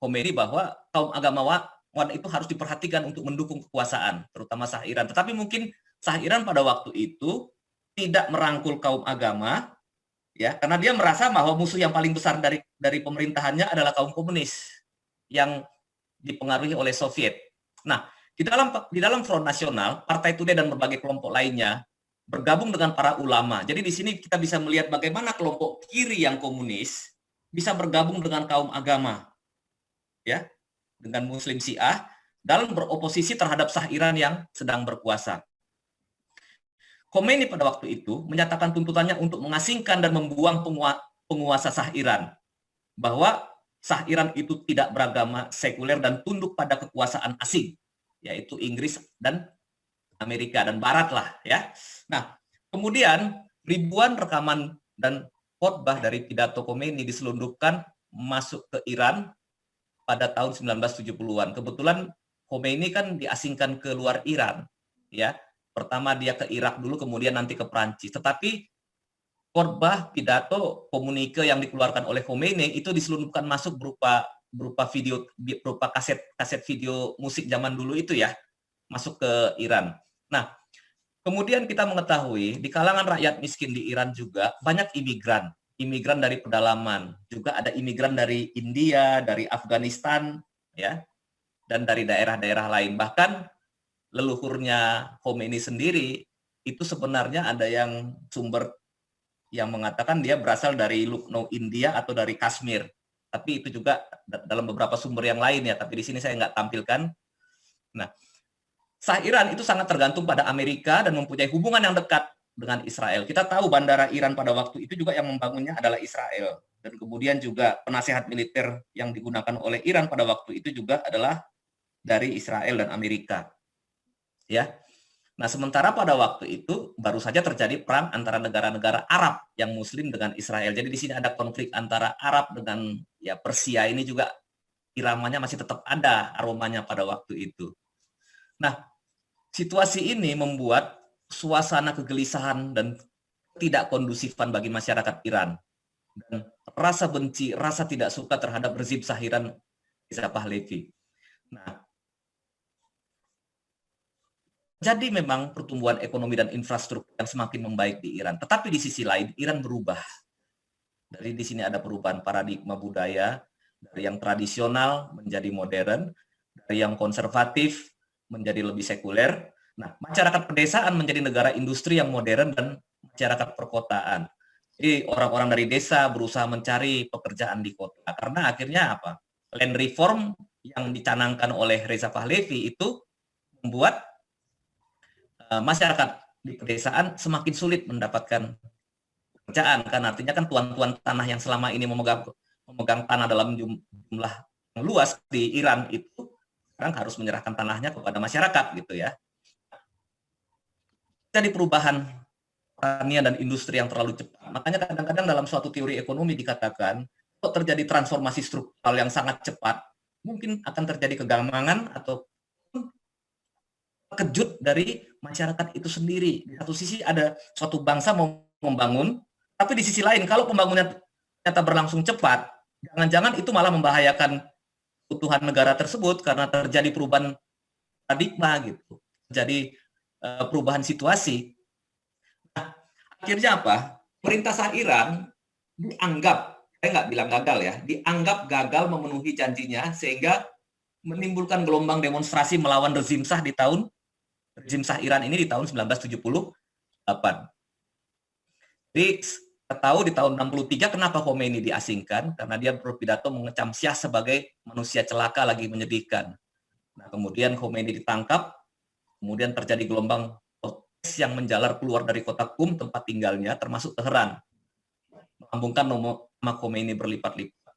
Khomeini bahwa kaum agamawan itu harus diperhatikan untuk mendukung kekuasaan, terutama Shah Iran. Tetapi mungkin Shah Iran pada waktu itu tidak merangkul kaum agama, ya, karena dia merasa bahwa musuh yang paling besar dari pemerintahannya adalah kaum komunis yang dipengaruhi oleh Soviet. Nah, di dalam Front Nasional, Partai Tudeh dan berbagai kelompok lainnya bergabung dengan para ulama. Jadi di sini kita bisa melihat bagaimana kelompok kiri yang komunis bisa bergabung dengan kaum agama, ya, dengan Muslim Syiah dalam beroposisi terhadap Shah Iran yang sedang berkuasa. Khomeini pada waktu itu menyatakan tuntutannya untuk mengasingkan dan membuang penguasa Shah Iran, bahwa Shah Iran itu tidak beragama, sekuler, dan tunduk pada kekuasaan asing, yaitu Inggris dan Amerika dan Barat lah, ya. Nah, kemudian ribuan rekaman dan khotbah dari pidato Khomeini diselundupkan masuk ke Iran pada tahun 1970-an. Kebetulan Khomeini kan diasingkan ke luar Iran, ya. Pertama dia ke Irak dulu, kemudian nanti ke Prancis. Tetapi khotbah, pidato, komunike yang dikeluarkan oleh Khomeini itu diselundupkan masuk berupa video, berupa kaset video musik zaman dulu itu, ya, masuk ke Iran. Nah, kemudian kita mengetahui di kalangan rakyat miskin di Iran juga banyak imigran dari pedalaman, juga ada imigran dari India, dari Afghanistan, ya, dan dari daerah-daerah lain. Bahkan leluhurnya Khomeini sendiri itu sebenarnya ada yang sumber yang mengatakan dia berasal dari Lucknow, India, atau dari Kashmir. Tapi itu juga dalam beberapa sumber yang lain, ya, tapi di sini saya nggak tampilkan. Nah, Shah Iran itu sangat tergantung pada Amerika dan mempunyai hubungan yang dekat dengan Israel. Kita tahu bandara Iran pada waktu itu juga yang membangunnya adalah Israel. Dan kemudian juga penasehat militer yang digunakan oleh Iran pada waktu itu juga adalah dari Israel dan Amerika. Ya. Nah, sementara pada waktu itu baru saja terjadi perang antara negara-negara Arab yang Muslim dengan Israel. Jadi di sini ada konflik antara Arab dengan, ya, Persia. Ini juga iramanya masih tetap ada aromanya pada waktu itu. Nah, situasi ini membuat suasana kegelisahan dan tidak kondusifan bagi masyarakat Iran. Dan rasa benci, rasa tidak suka terhadap rezim Shah Iran Reza Pahlavi. Nah, jadi memang pertumbuhan ekonomi dan infrastruktur yang semakin membaik di Iran. Tetapi di sisi lain, Iran berubah. Dari di sini ada perubahan paradigma budaya, dari yang tradisional menjadi modern, dari yang konservatif menjadi lebih sekuler. Nah, masyarakat pedesaan menjadi negara industri yang modern dan masyarakat perkotaan. Jadi orang-orang dari desa berusaha mencari pekerjaan di kota. Karena akhirnya apa? Land reform yang dicanangkan oleh Reza Pahlavi itu membuat masyarakat di pedesaan semakin sulit mendapatkan pekerjaan, kan artinya kan tuan-tuan tanah yang selama ini memegang tanah dalam jumlah yang luas di Iran itu sekarang harus menyerahkan tanahnya kepada masyarakat, gitu, ya. Jadi perubahan pertanian dan industri yang terlalu cepat. Makanya kadang-kadang dalam suatu teori ekonomi dikatakan kalau terjadi transformasi struktural yang sangat cepat, mungkin akan terjadi kegamangan atau kejut dari masyarakat itu sendiri. Di satu sisi ada suatu bangsa mau membangun, tapi di sisi lain kalau pembangunan ternyata berlangsung cepat, jangan-jangan itu malah membahayakan keutuhan negara tersebut karena terjadi perubahan paradigma, gitu. Jadi perubahan situasi. Nah, akhirnya apa? Pemerintah Shah Iran dianggap, saya nggak bilang gagal, ya, dianggap gagal memenuhi janjinya sehingga menimbulkan gelombang demonstrasi melawan rezim Shah Iran ini di tahun 1978. Jadi kita tahu di tahun 63 kenapa Khomeini diasingkan, karena dia berpidato mengecam Syiah sebagai manusia celaka lagi menyedihkan. Nah, kemudian Khomeini ditangkap, kemudian terjadi gelombang protes yang menjalar keluar dari kota Qum tempat tinggalnya, termasuk Teheran, melambungkan nama Khomeini berlipat-lipat.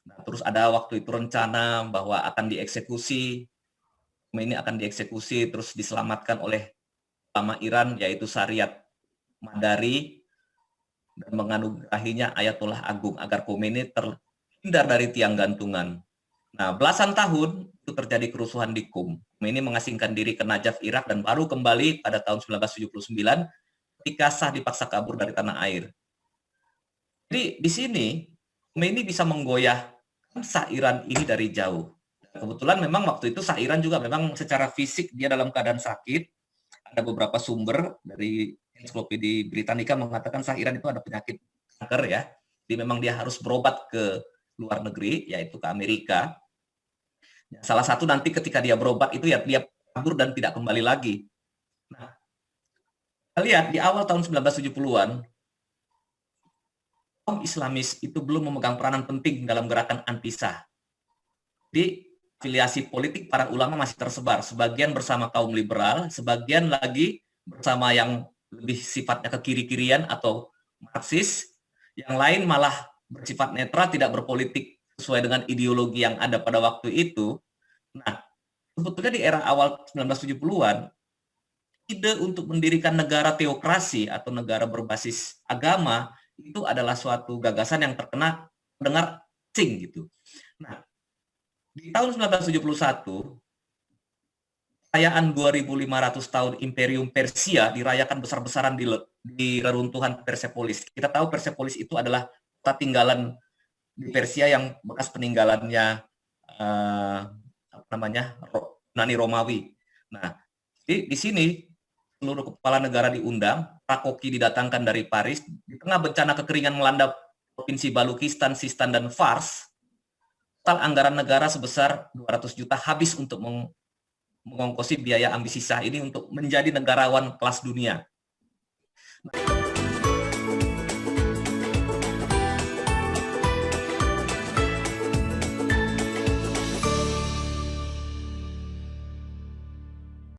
Nah, terus ada waktu itu rencana bahwa akan dieksekusi, Khomeini akan dieksekusi, terus diselamatkan oleh ulama Iran, yaitu Syariat Madari, dan menganugerahinya Ayatollah Agung agar Khomeini terhindar dari tiang gantungan. Nah, belasan tahun itu terjadi kerusuhan di Qum. Khomeini mengasingkan diri ke Najaf, Irak, dan baru kembali pada tahun 1979 ketika Shah dipaksa kabur dari tanah air. Jadi di sini Khomeini bisa menggoyah Shah Iran ini dari jauh. Kebetulan memang waktu itu Shah Iran juga memang secara fisik dia dalam keadaan sakit. Ada beberapa sumber dari ensiklopedia Britannica mengatakan Shah Iran itu ada penyakit kanker ya. Jadi memang dia harus berobat ke luar negeri, yaitu ke Amerika. Salah satu nanti ketika dia berobat itu ya dia kabur dan tidak kembali lagi. Nah, kita lihat di awal tahun 1970-an, kaum Islamis itu belum memegang peranan penting dalam gerakan anti-Shah. Di afiliasi politik para ulama masih tersebar, sebagian bersama kaum liberal, sebagian lagi bersama yang lebih sifatnya ke kiri-kirian atau Marxis, yang lain malah bersifat netral, tidak berpolitik sesuai dengan ideologi yang ada pada waktu itu. Nah, sebetulnya di era awal 1970-an, ide untuk mendirikan negara teokrasi atau negara berbasis agama itu adalah suatu gagasan yang terdengar asing gitu. Nah, di tahun 1971, perayaan 2.500 tahun Imperium Persia dirayakan besar-besaran di reruntuhan Persepolis. Kita tahu Persepolis itu adalah kota tinggalan di Persia yang bekas peninggalannya Yunani Romawi. Nah, di sini seluruh kepala negara diundang, Rakoki didatangkan dari Paris, di tengah bencana kekeringan melanda provinsi Balukistan, Sistan, dan Fars. Total anggaran negara sebesar 200 juta habis untuk mengongkosi biaya ambisi Shah ini untuk menjadi negarawan kelas dunia.